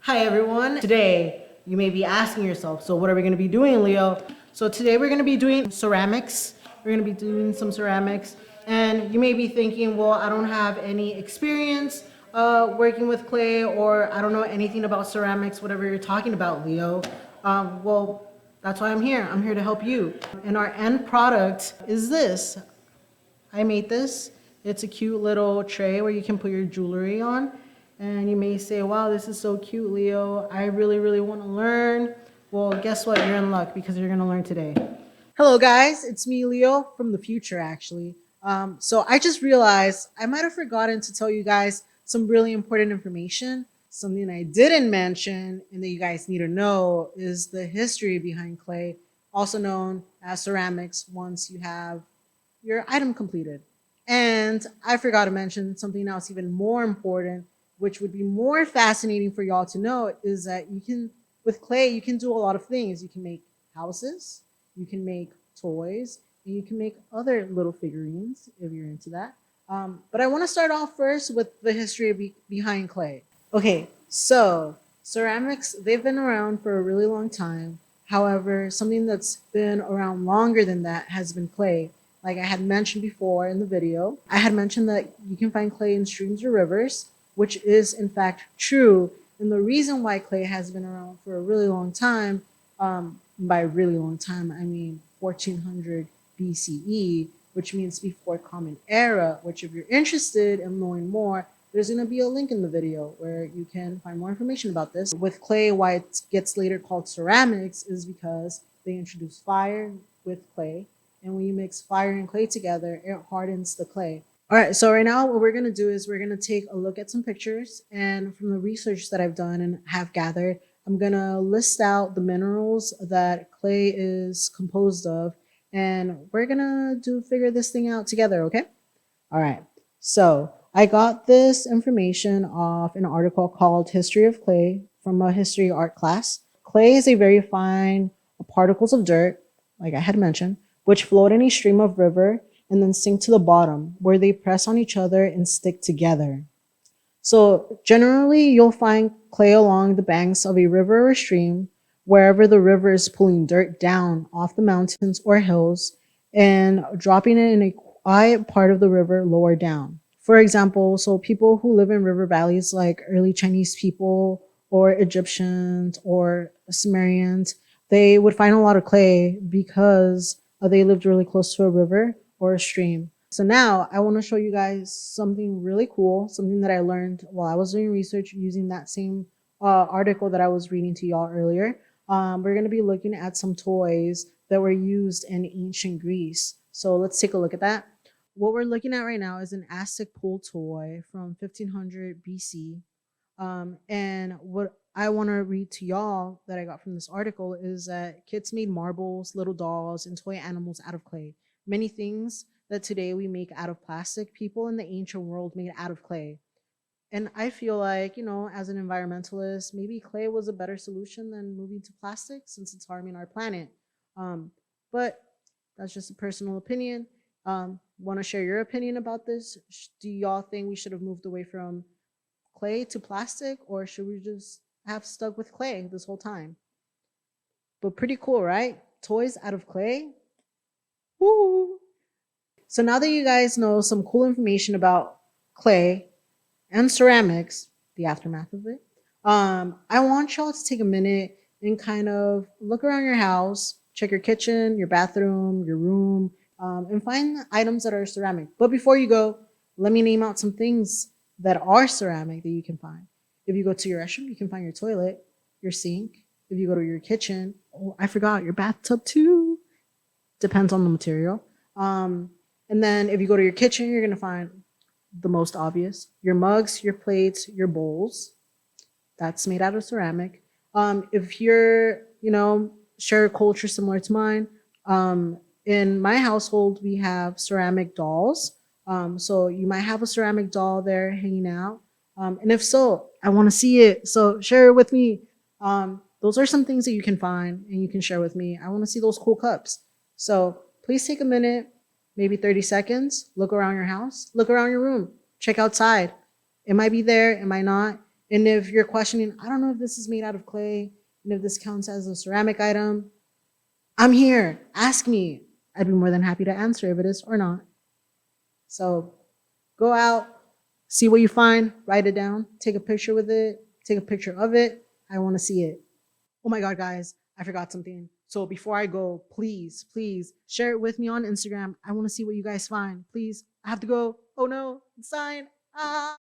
Hi everyone. Today you may be asking yourself, so what are we going to be doing, Leo? So today we're going to be doing ceramics. We're going to be doing some ceramics, and you may be thinking, well, I don't have any experience working with clay, or I don't know anything about ceramics, whatever you're talking about, Leo. Well, that's why I'm here. I'm here to help you. And our end product is this. I made this. It's a cute little tray where you can put your jewelry on. And you may say, wow, this is so cute, Leo. I really, really want to learn. Well, guess what? You're in luck because you're going to learn today. Hello, guys. It's me, Leo, from the future, actually. So I just realized I might have forgotten to tell you guys some really important information. Something I didn't mention and that you guys need to know is the history behind clay, also known as ceramics, once you have your item completed. And I forgot to mention something else even more important, which would be more fascinating for y'all to know, is that you can, with clay, you can do a lot of things. You can make houses, you can make toys, and you can make other little figurines if you're into that. But I want to start off first with the history behind clay. Okay, so ceramics, they've been around for a really long time. However, something that's been around longer than that has been clay. Like I had mentioned before in the video, I had mentioned that you can find clay in streams or rivers, which is in fact true. And the reason why clay has been around for a really long time, by really long time, I mean 1400 BCE, which means before Common Era, which if you're interested in knowing more, there's going to be a link in the video where you can find more information about this. With clay, why it gets later called ceramics is because they introduce fire with clay. And when you mix fire and clay together, it hardens the clay. All right, so right now what we're going to do is we're going to take a look at some pictures. And from the research that I've done and have gathered, I'm going to list out the minerals that clay is composed of. And we're going to figure this thing out together, okay? All right, so I got this information off an article called History of Clay from a history art class. Clay is a very fine particles of dirt, like I had mentioned, which float in a stream of river and then sink to the bottom, where they press on each other and stick together. So generally, you'll find clay along the banks of a river or stream, wherever the river is pulling dirt down off the mountains or hills and dropping it in a quiet part of the river lower down. For example, so people who live in river valleys like early Chinese people or Egyptians or Sumerians, they would find a lot of clay because they lived really close to a river or a stream. So now I want to show you guys something really cool, something that I learned while I was doing research using that same article that I was reading to y'all earlier. We're going to be looking at some toys that were used in ancient Greece. So let's take a look at that. What we're looking at right now is an Aztec pool toy from 1500 BC. And what I want to read to y'all that I got from this article is that kids made marbles, little dolls, and toy animals out of clay. Many things that today we make out of plastic, people in the ancient world made out of clay. And I feel like, as an environmentalist, maybe clay was a better solution than moving to plastic since it's harming our planet. But that's just a personal opinion. Want to share your opinion about this? Do y'all think we should have moved away from clay to plastic, or should we just have stuck with clay this whole time? But pretty cool, right? Toys out of clay. Woo! So now that you guys know some cool information about clay and ceramics, the aftermath of it, I want y'all to take a minute and kind of look around your house, check your kitchen, your bathroom, your room, and find items that are ceramic. But before you go, let me name out some things that are ceramic that you can find. If you go to your restroom, you can find your toilet, your sink. If you go to your kitchen, oh, I forgot, your bathtub too. Depends on the material. And then if you go to your kitchen, you're gonna find the most obvious, your mugs, your plates, your bowls. That's made out of ceramic. If you're, share a culture similar to mine, in my household, we have ceramic dolls. So you might have a ceramic doll there hanging out. And if so, I want to see it. So share it with me. Those are some things that you can find and you can share with me. I want to see those cool cups. So please take a minute, maybe 30 seconds, look around your house, look around your room, check outside. It might be there, it might not. And if you're questioning, I don't know if this is made out of clay and if this counts as a ceramic item, I'm here. Ask me. I'd be more than happy to answer if it is or not. So go out, see what you find, write it down, take a picture with it, take a picture of it. I want to see it. Oh my God, guys, I forgot something. So before I go, please, please share it with me on Instagram. I want to see what you guys find. Please, I have to go. Oh no, it's signed. Ah.